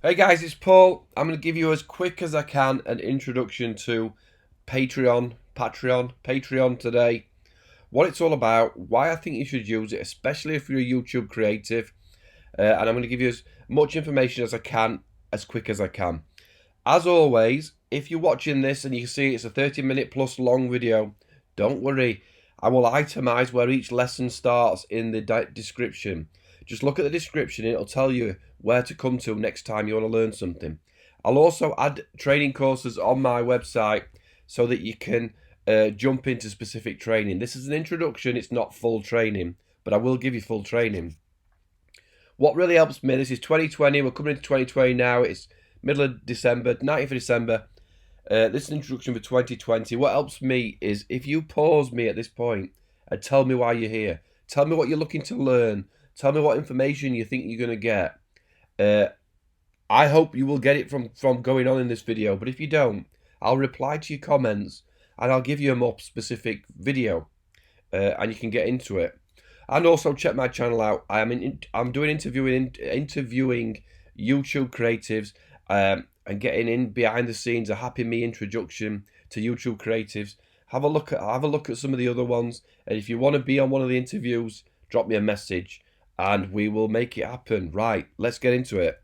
Hey guys, it's Paul. I'm going to give you as quick as I can an introduction to Patreon today. What it's all about, why I think you should use it, especially if you're a YouTube creative. And I'm going to give you as much information as I can, as quick as I can. As always, if you're watching this and you see it's a 30-minute plus long video, don't worry. I will itemize where each lesson starts in the description. Just look at the description and it'll tell you where to come to next time you want to learn something. I'll also add training courses on my website so that you can jump into specific training. This is an introduction, it's not full training, but I will give you full training. What really helps me, this is 2020, we're coming into 2020 now, it's middle of December, 19th of December. This is an introduction for 2020. What helps me is if you pause me at this point and tell me why you're here. Tell me what you're looking to learn. Tell me what information you think you're going to get. I hope you will get it from going on in this video. But if you don't, I'll reply to your comments and I'll give you a more specific video and you can get into it. And also check my channel out. I'm doing interviewing YouTube creatives and getting in behind the scenes, a happy me introduction to YouTube creatives. Have a look at some of the other ones, and if you want to be on one of the interviews, drop me a message and we will make it happen. Right, let's get into it.